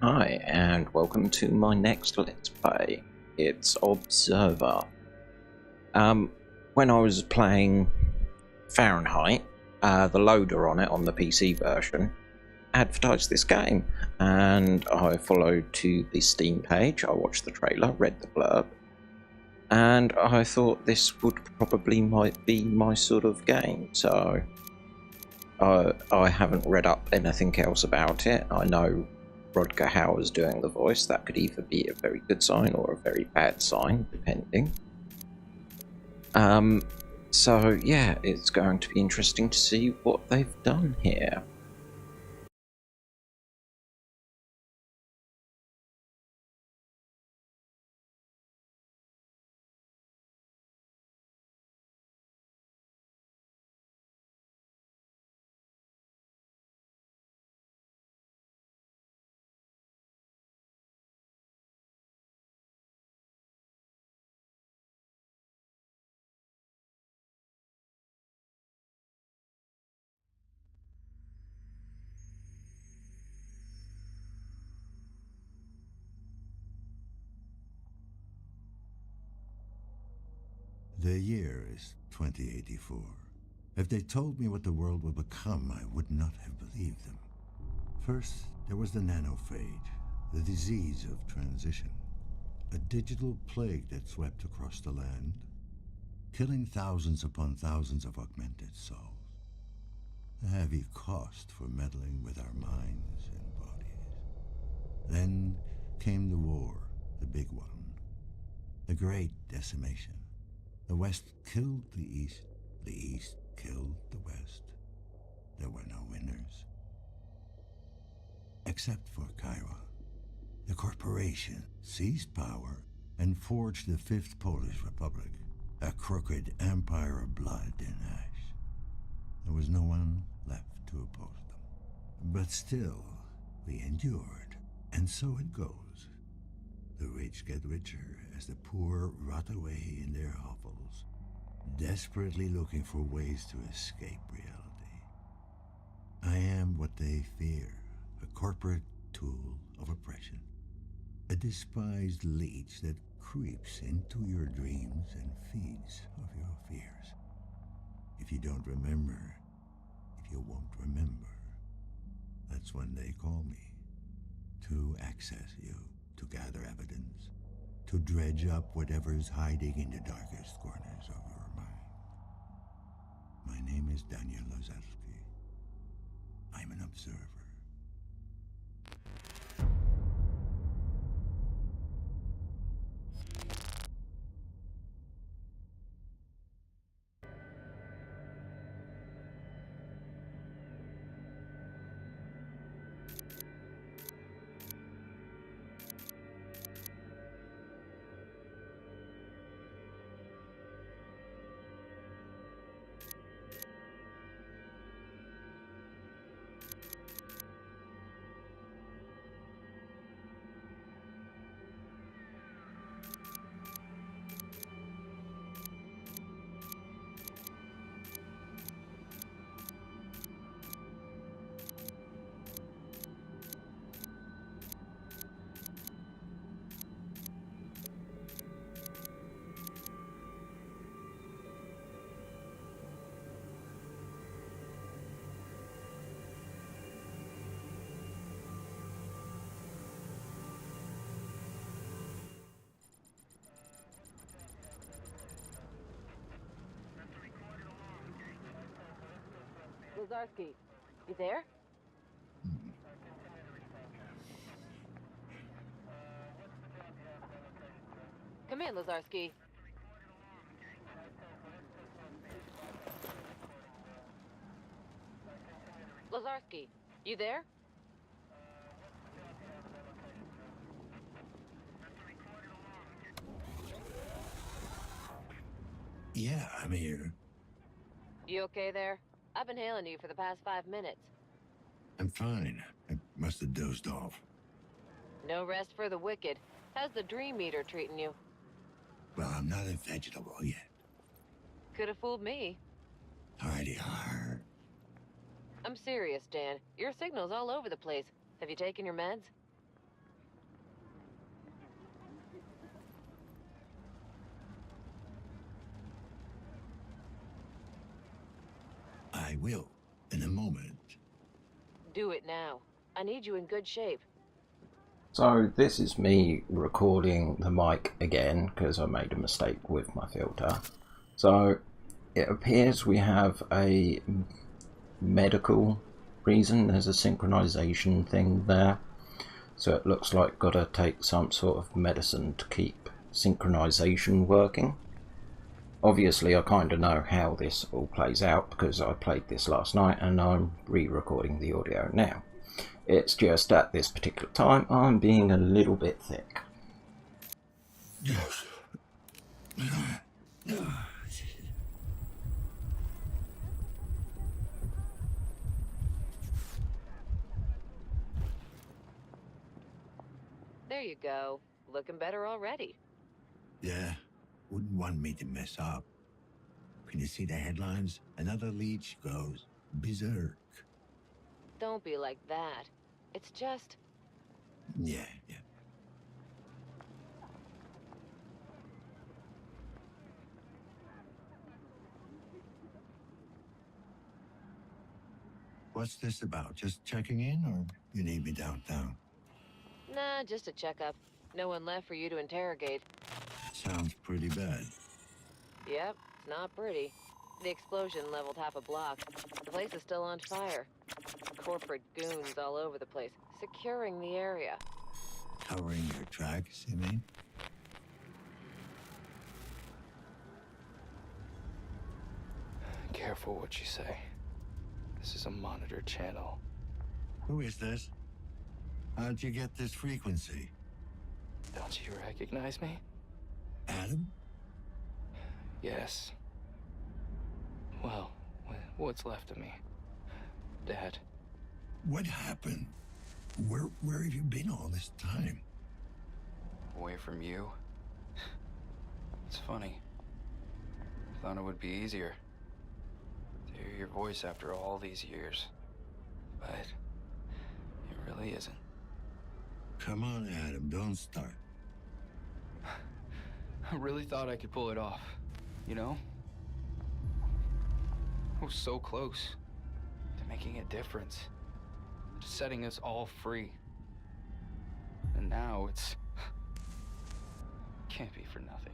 Hi, and welcome to my next Let's Play. It's Observer. When I was playing Fahrenheit, the loader on it, on the PC version, advertised this game, and I followed to the Steam page, I watched the trailer, read the blurb, and I thought this would probably might be my sort of game, so I haven't read up anything else about it. I know Rodger Hauer's doing the voice. That could either be a very good sign or a very bad sign, depending. So yeah, it's going to be interesting to see what they've done here. The year is 2084. If they told me what the world would become, I would not have believed them. First, there was the nanophage, the disease of transition. A digital plague that swept across the land, killing thousands upon thousands of augmented souls. A heavy cost for meddling with our minds and bodies. Then came the war, the big one. The great decimation. The West killed the East killed the West. There were no winners. Except for Chiron. The corporation seized power and forged the Fifth Polish Republic, a crooked empire of blood and ash. There was no one left to oppose them. But still, we endured, and so it goes. The rich get richer as the poor rot away in their hovels, desperately looking for ways to escape reality. I am what they fear, a corporate tool of oppression. A despised leech that creeps into your dreams and feeds off your fears. If you don't remember, if you won't remember, that's when they call me. To access you, to gather evidence, to dredge up whatever's hiding in the darkest corners of your mind. My name is Daniel Lazarski. I'm an observer. Lazarski, you there? Come in, Lazarski. Lazarski, you there? Yeah, I'm here. You okay there? I've been hailing you for the past 5 minutes. I'm fine. I must have dozed off. No rest for the wicked. How's the dream meter treating you? Well, I'm not a vegetable yet. Could have fooled me. Hardy har. I'm serious, Dan. Your signal's all over the place. Have you taken your meds? will, in a moment. Do it now. I need you in good shape. So this is me recording the mic again because I made a mistake with my filter. So it appears we have a medical reason. There's a synchronization thing there. So it looks like gotta take some sort of medicine to keep synchronization working. Obviously I kind of know how this all plays out because I played this last night and I'm re-recording the audio now. It's just at this particular time I'm being a little bit thick. Yes. There you go. Looking better already. Yeah, wouldn't want me to mess up. Can you see the headlines? Another leech goes berserk. Don't be like that. It's just... Yeah. What's this about? Just checking in, or you need me downtown? Nah, just a checkup. No one left for you to interrogate. Sounds pretty bad. Yep, it's not pretty. The explosion leveled half a block. The place is still on fire. Corporate goons all over the place, securing the area. Covering your tracks, you mean? Careful what you say. This is a monitored channel. Who is this? How'd you get this frequency? Don't you recognize me? Adam? Yes. Well, what's left of me? Dad. What happened? Where have you been all this time? Away from you. It's funny. Thought it would be easier to hear your voice after all these years. But it really isn't. Come on, Adam, don't start. I really thought I could pull it off, you know? I was so close to making a difference, to setting us all free. And now it's... can't be for nothing.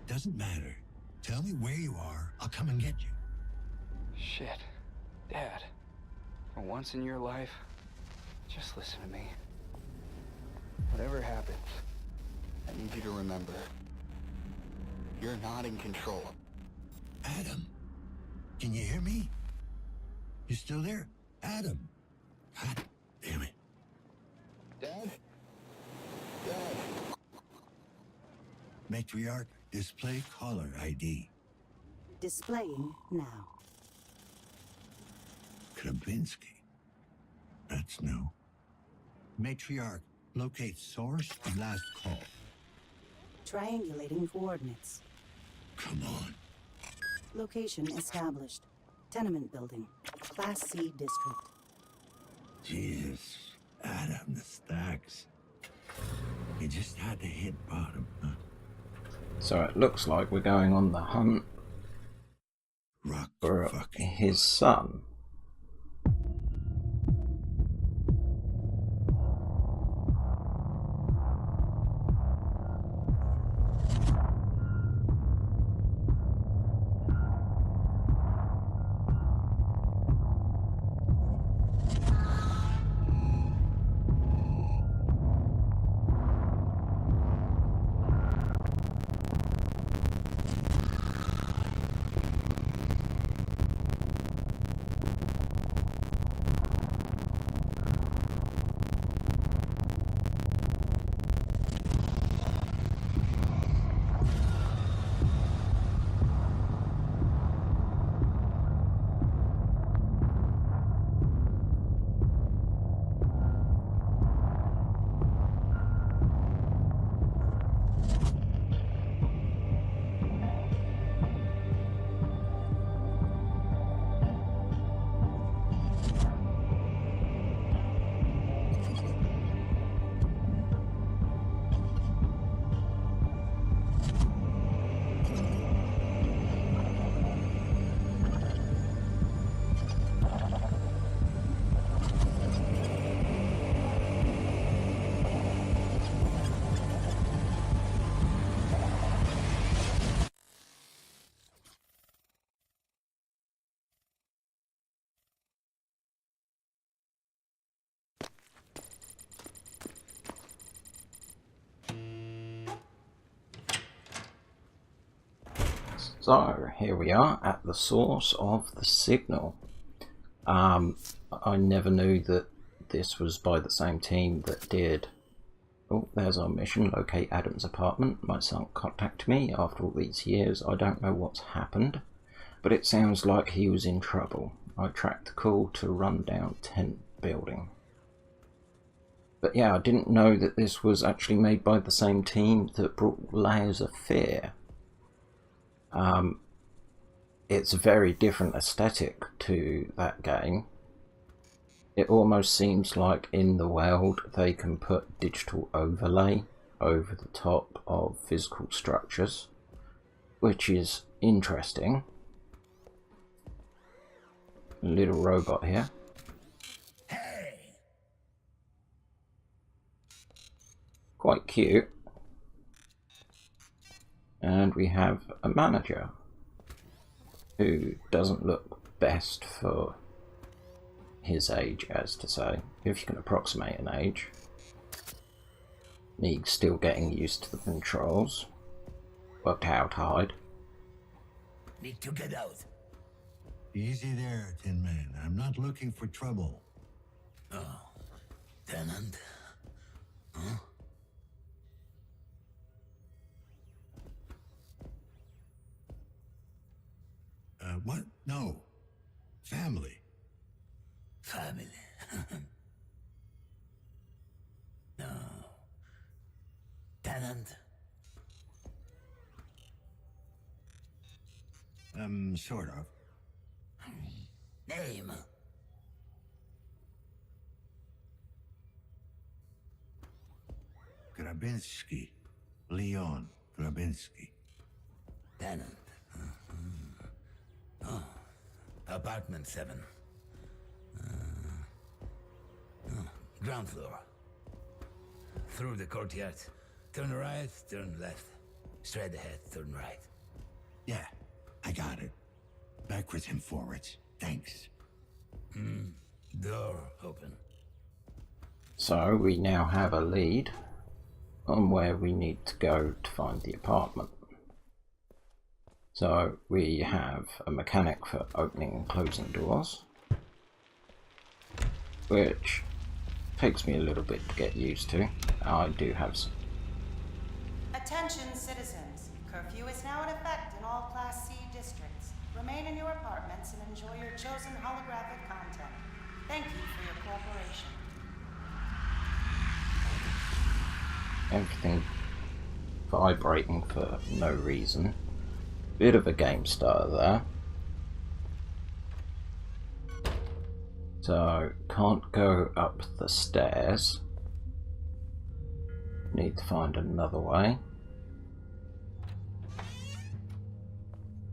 Doesn't matter. Tell me where you are, I'll come and get you. Shit. Dad, for once in your life, just listen to me. Whatever happens, I need you to remember, you're not in control. Adam, can you hear me? You still there? Adam? God damn it. Dad? Dad? Matriarch, display caller ID. Displaying now. Krabinsky. That's new. Matriarch, locate source, last call. Triangulating coordinates. Come on. Location established. Tenement building. Class C district. Jesus, Adam, the stacks. You just had to hit bottom, huh? So it looks like we're going on the hunt Rock for fucking his son. So here we are at the source of the signal. I never knew that this was by the same team that did... Oh, there's our mission, locate Adam's apartment. My son contacted me after all these years. I don't know what's happened, but it sounds like he was in trouble. I tracked the call to rundown tent building. But yeah, I didn't know that this was actually made by the same team that brought Layers of Fear. It's a very different aesthetic to that game. It almost seems like in the world they can put digital overlay over the top of physical structures, which is interesting. A little robot here. Quite cute. And we have a manager who doesn't look best for his age, as to say, if you can approximate an age. Me still getting used to the controls. Worked how to hide. Need to get out. Easy there, Tin Man. I'm not looking for trouble. Oh, tenant. Huh? What? No. Family. Family. No. Tenant. Sort of. Name. Grabinski. Leon Grabinski. Tenant. Oh. Apartment 7. Ground floor. Through the courtyard. Turn right, turn left. Straight ahead, turn right. Yeah, I got it. Backwards and forwards. Thanks. Door open. So we now have a lead on where we need to go to find the apartment. So we have a mechanic for opening and closing doors, which takes me a little bit to get used to. I do have some. Attention citizens, curfew is now in effect in all Class C districts. Remain in your apartments and enjoy your chosen holographic content. Thank you for your cooperation. Everything vibrating for no reason. Bit of a game starter there. So, can't go up the stairs. Need to find another way.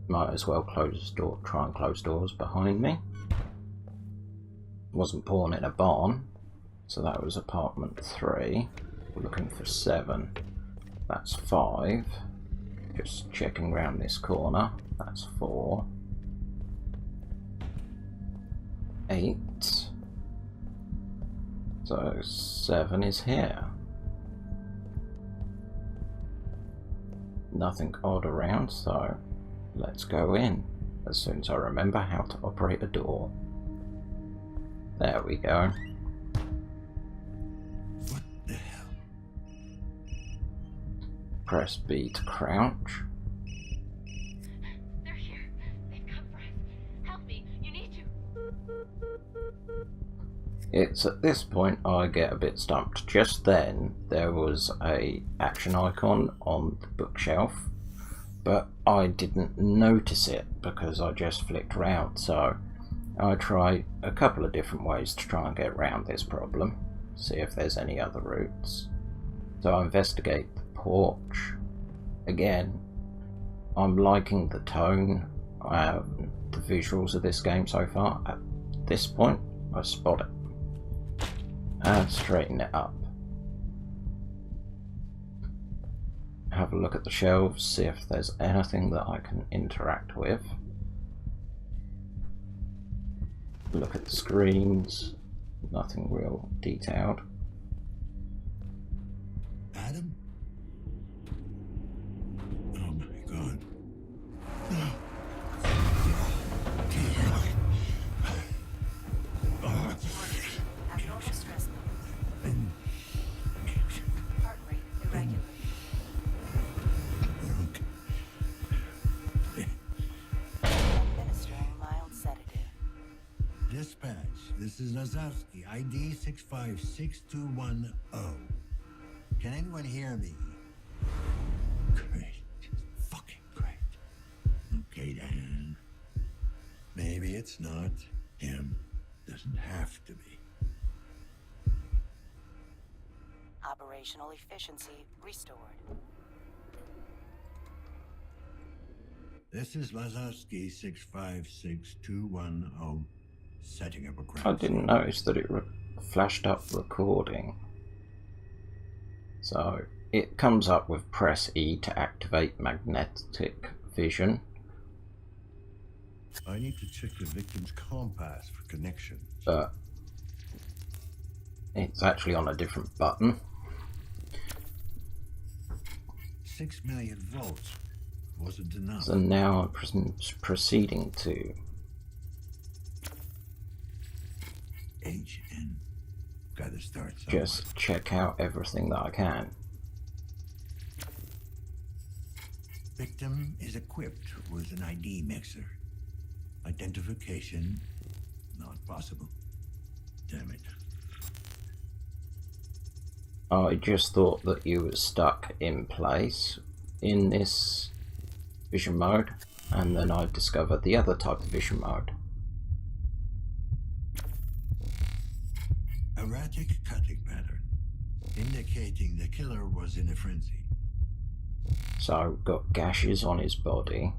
Might as well close the door, try and close doors behind me. Wasn't born in a barn, so that was apartment 3. We're looking for 7. That's 5. Just checking around this corner. That's 4. 8. So 7 is here. Nothing odd around, so let's go in as soon as I remember how to operate a door. There we go. What the hell? Press B to crouch. They're here. They've come for us. Help me. You need to. It's at this point I get a bit stumped. Just then there was a action icon on the bookshelf, but I didn't notice it because I just flicked around. So I tried a couple of different ways to try and get around this problem, see if there's any other routes. So I investigate the porch. Again, I'm liking the tone, the visuals of this game so far. At this point, I spot it and straighten it up. Have a look at the shelves, see if there's anything that I can interact with. Look at the screens, nothing real detailed. Adam? Oh my god. No. Dispatch, this is Lazowski, ID 656210. Can anyone hear me? Great. Fucking great. Okay, Dan. Maybe it's not him. Doesn't have to be. Operational efficiency restored. This is Lazowski 656210. Setting up a ground. I didn't notice that it flashed up recording. So it comes up with press E to activate magnetic vision. I need to check the victim's compass for connection. But it's actually on a different button. 6 million volts. Wasn't enough. So now I'm proceeding to HN. Gotta start somewhere. just check out everything that I can. Victim is equipped with an ID mixer. Identification not possible. Damn it. I just thought that you were stuck in place in this vision mode, and then I discovered the other type of vision mode. Erratic cutting pattern, indicating the killer was in a frenzy. So I've got gashes on his body.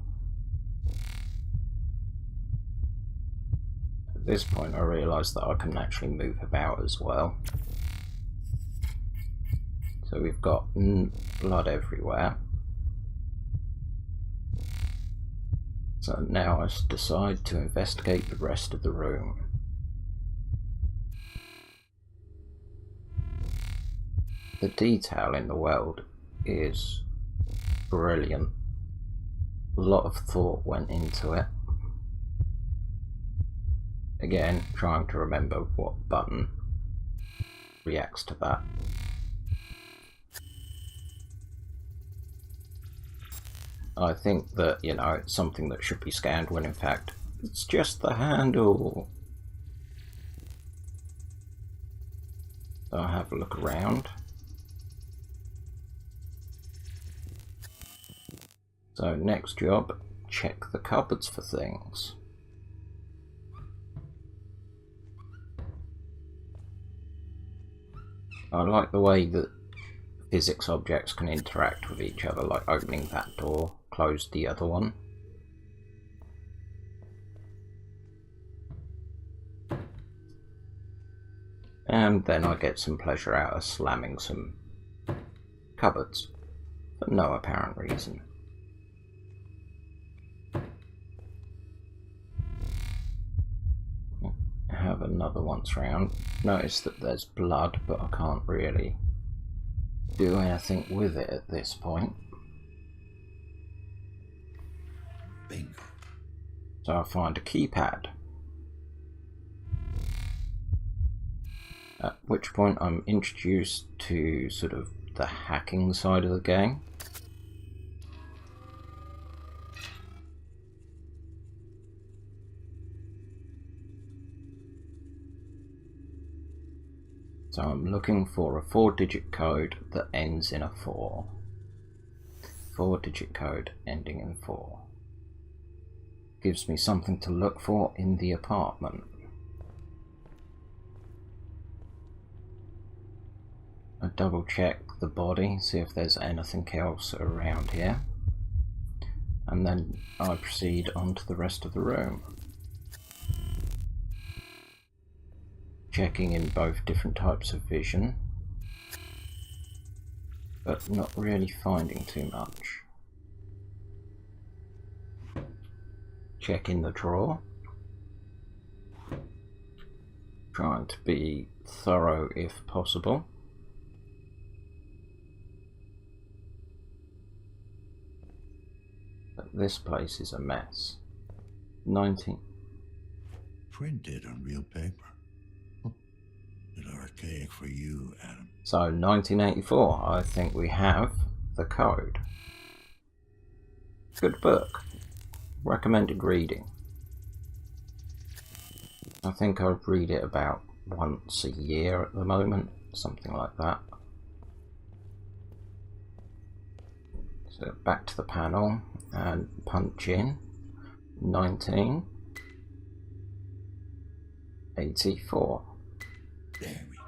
At this point I realised that I can actually move about as well. So we've got blood everywhere. So now I decide to investigate the rest of the room. The detail in the world is brilliant. A lot of thought went into it. Again, trying to remember what button reacts to that. I think that, you know, it's something that should be scanned when in fact it's just the handle. So I'll have a look around. So next job, check the cupboards for things. I like the way that physics objects can interact with each other, like opening that door closed the other one. And then I get some pleasure out of slamming some cupboards for no apparent reason. Have another once round. Notice that there's blood, but I can't really do anything with it at this point. Bingo. So I find a keypad. At which point I'm introduced to sort of the hacking side of the game. So I'm looking for a 4-digit code that ends in a 4. 4-digit code ending in 4. Gives me something to look for in the apartment. I double check the body, see if there's anything else around here. And then I proceed on to the rest of the room. Checking in both different types of vision, but not really finding too much. Checking the drawer, trying to be thorough if possible. But this place is a mess. 19. Printed on real paper. Bit archaic for you, Adam. So 1984, I think we have the code. Good book. Recommended reading. I think I read it about once a year at the moment, something like that. So back to the panel and punch in 1984. There we go.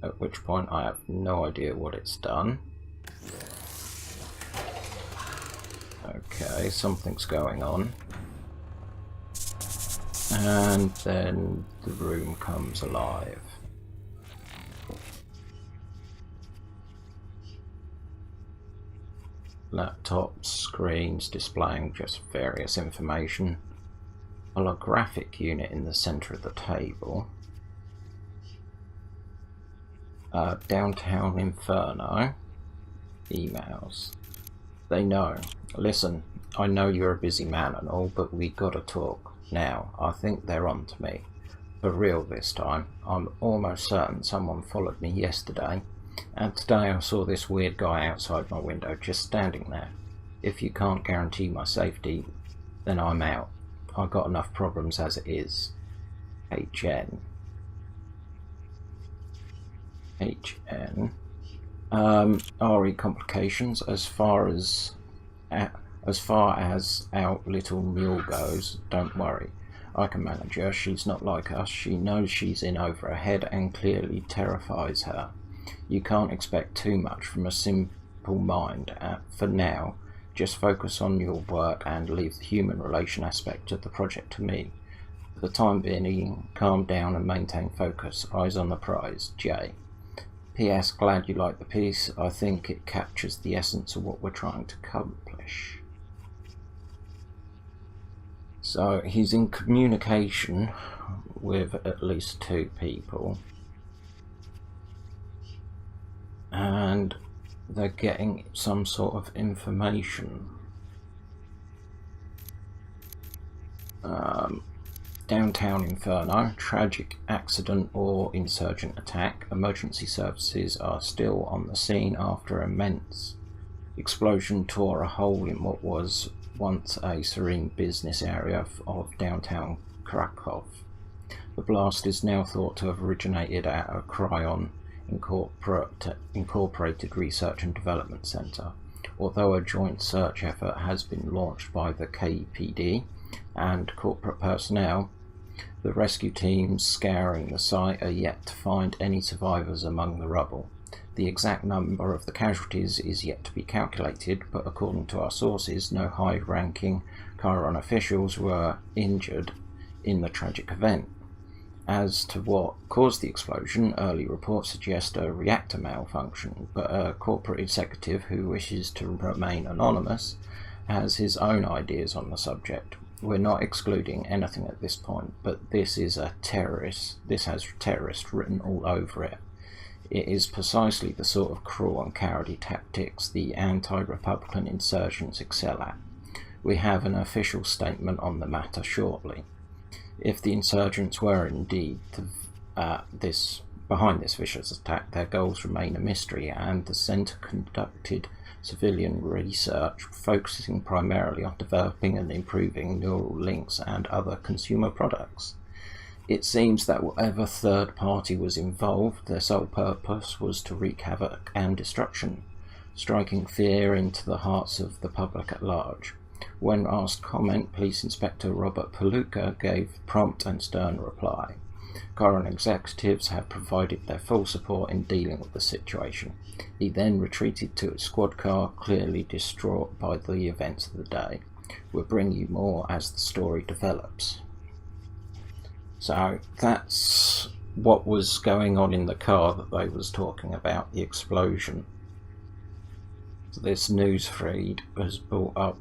At which point I have no idea what it's done. Okay, something's going on. And then the room comes alive. Laptops, screens displaying just various information. Holographic unit in the center of the table. Downtown Inferno. Emails. They know. Listen, I know you're a busy man and all, but we gotta talk. Now, I think they're on to me. For real this time. I'm almost certain someone followed me yesterday, and today I saw this weird guy outside my window just standing there. If you can't guarantee my safety, then I'm out. I've got enough problems as it is. HN. RE complications as far as our little mule goes, don't worry. I can manage her. She's not like us. She knows she's in over her head and clearly terrifies her. You can't expect too much from a simple mind. For now, just focus on your work and leave the human relation aspect of the project to me. For the time being, calm down and maintain focus. Eyes on the prize. J. P.S. Glad you like the piece. I think it captures the essence of what we're trying to accomplish. So he's in communication with at least 2 people. And they're getting some sort of information. Downtown Inferno, tragic accident or insurgent attack. Emergency services are still on the scene after immense explosion tore a hole in what was once a serene business area of downtown Krakow. The blast is now thought to have originated at a Cryon Incorporated Research and Development Center. Although a joint search effort has been launched by the KPD and corporate personnel, the rescue teams scouring the site are yet to find any survivors among the rubble. The exact number of the casualties is yet to be calculated, but according to our sources, no high-ranking Chiron officials were injured in the tragic event. As to what caused the explosion, early reports suggest a reactor malfunction, but a corporate executive who wishes to remain anonymous has his own ideas on the subject. We're not excluding anything at this point, but this is a terrorist. This has terrorist written all over it. It is precisely the sort of cruel and cowardly tactics the anti-Republican insurgents excel at. We have an official statement on the matter shortly. If the insurgents were indeed behind this vicious attack, their goals remain a mystery, and the Centre conducted civilian research focusing primarily on developing and improving neural links and other consumer products. It seems that whatever third party was involved, their sole purpose was to wreak havoc and destruction, striking fear into the hearts of the public at large. When asked comment, Police Inspector Robert Paluca gave prompt and stern reply. Chiron executives have provided their full support in dealing with the situation. He then retreated to his squad car, clearly distraught by the events of the day. We'll bring you more as the story develops. So that's what was going on in the car that they was talking about, the explosion. So this news feed was brought up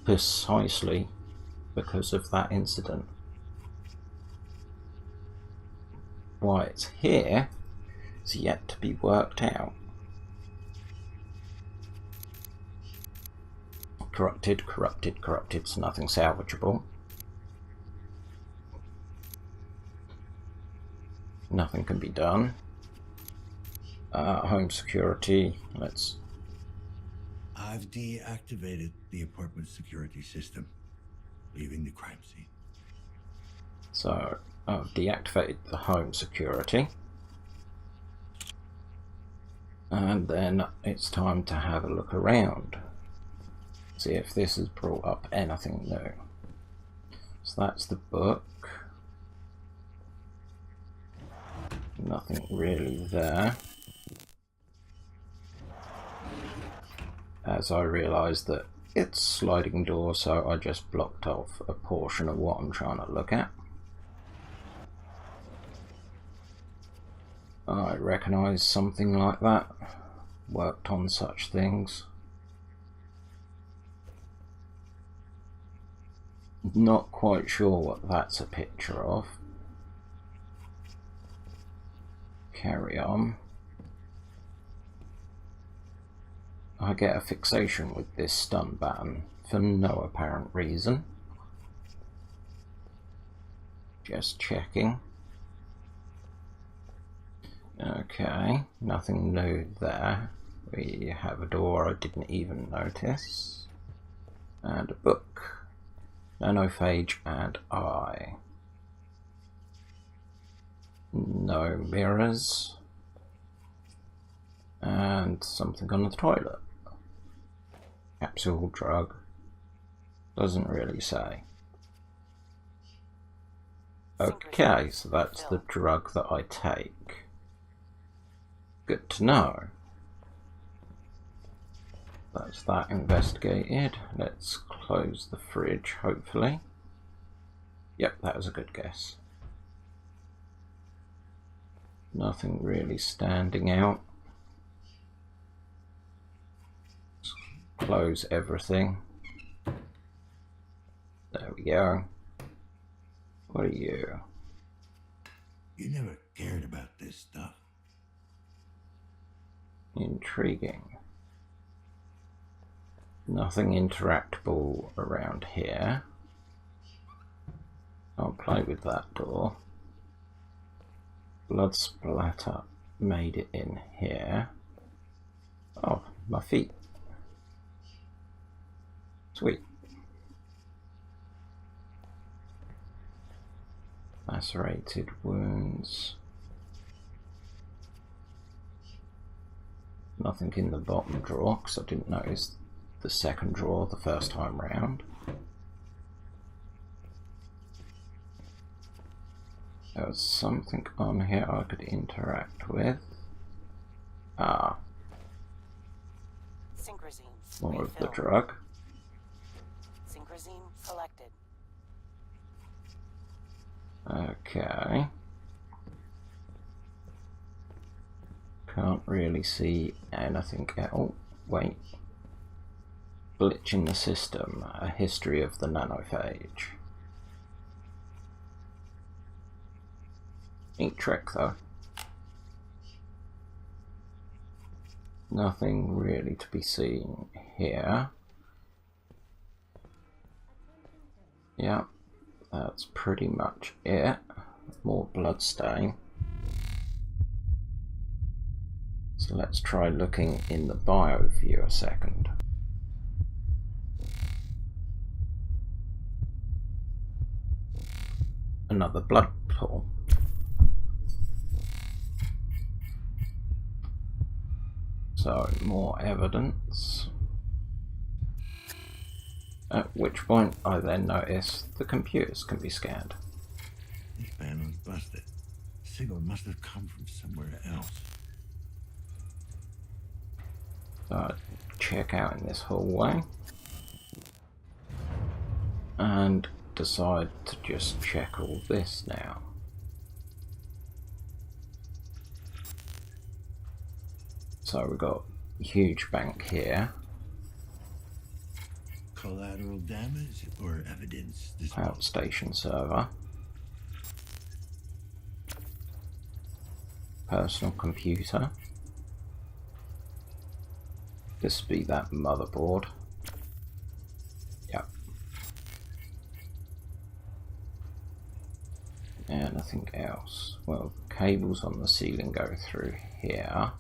precisely because of that incident. Why it's here is yet to be worked out. Corrupted, so nothing salvageable. Nothing can be done. Home security, I've deactivated the apartment security system. leaving the crime scene. So, I've deactivated the home security. And then it's time to have a look around. See if this has brought up anything new. So that's the book. Nothing really there. As I realised that it's sliding door, so I just blocked off a portion of what I'm trying to look at. I recognise something like that. Worked on such things. Not quite sure what that's a picture of. Carry on. I get a fixation with this stun button for no apparent reason. Just checking. Okay, nothing new there. We have a door I didn't even notice. And a book. Nanophage and eye. No mirrors. And something on the toilet. Capsule, drug. Doesn't really say. Okay, so that's the drug that I take. Good to know. That's that investigated. Let's close the fridge, hopefully. Yep, that was a good guess. Nothing really standing out. Close everything. There we go. What are you? You never cared about this stuff. Intriguing. Nothing interactable around here. I'll play with that door. Blood splatter made it in here. Oh, my feet. Sweet. Lacerated wounds. Nothing in the bottom drawer because I didn't notice the second drawer the first time round. There was something on here I could interact with. Ah. More of the drug. Synchrosine selected. Okay. Can't really see anything else. Oh, wait. Glitch in the system. A history of the nanophage. Neat trick though. Nothing really to be seen here. Yeah, that's pretty much it. More bloodstain. So let's try looking in the bio view a second. Another blood pool. So more evidence. At which point I then notice the computers can be scanned. This panel's busted. Signal must have come from somewhere else. So I check out in this hallway and decide to just check all this now. So we've got a huge bank here. Collateral damage or evidence disposal? Outstation server. Personal computer. This be that motherboard. Yep. And nothing else. Well, cables on the ceiling go through here.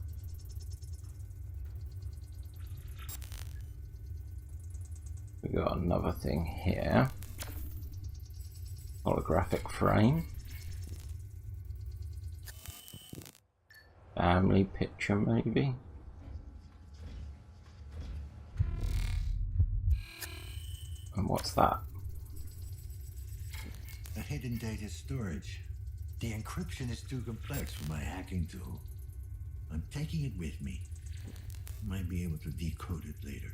We got another thing here. Holographic frame. Family picture, maybe. And what's that? A hidden data storage. The encryption is too complex for my hacking tool. I'm taking it with me. Might be able to decode it later.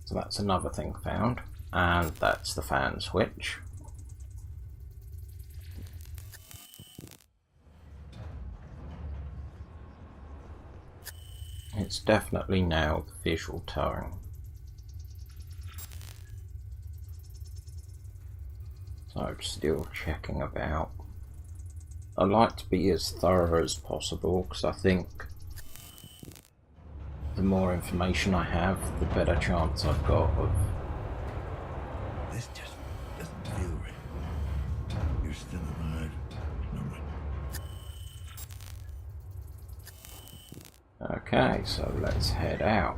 So that's another thing found. And that's the fan switch. It's definitely now the visual tone. So still checking about. I like to be as thorough as possible because I think the more information I have, the better chance I've got of... This just doesn't feel right. You're still alive, Norman. Okay, so let's head out.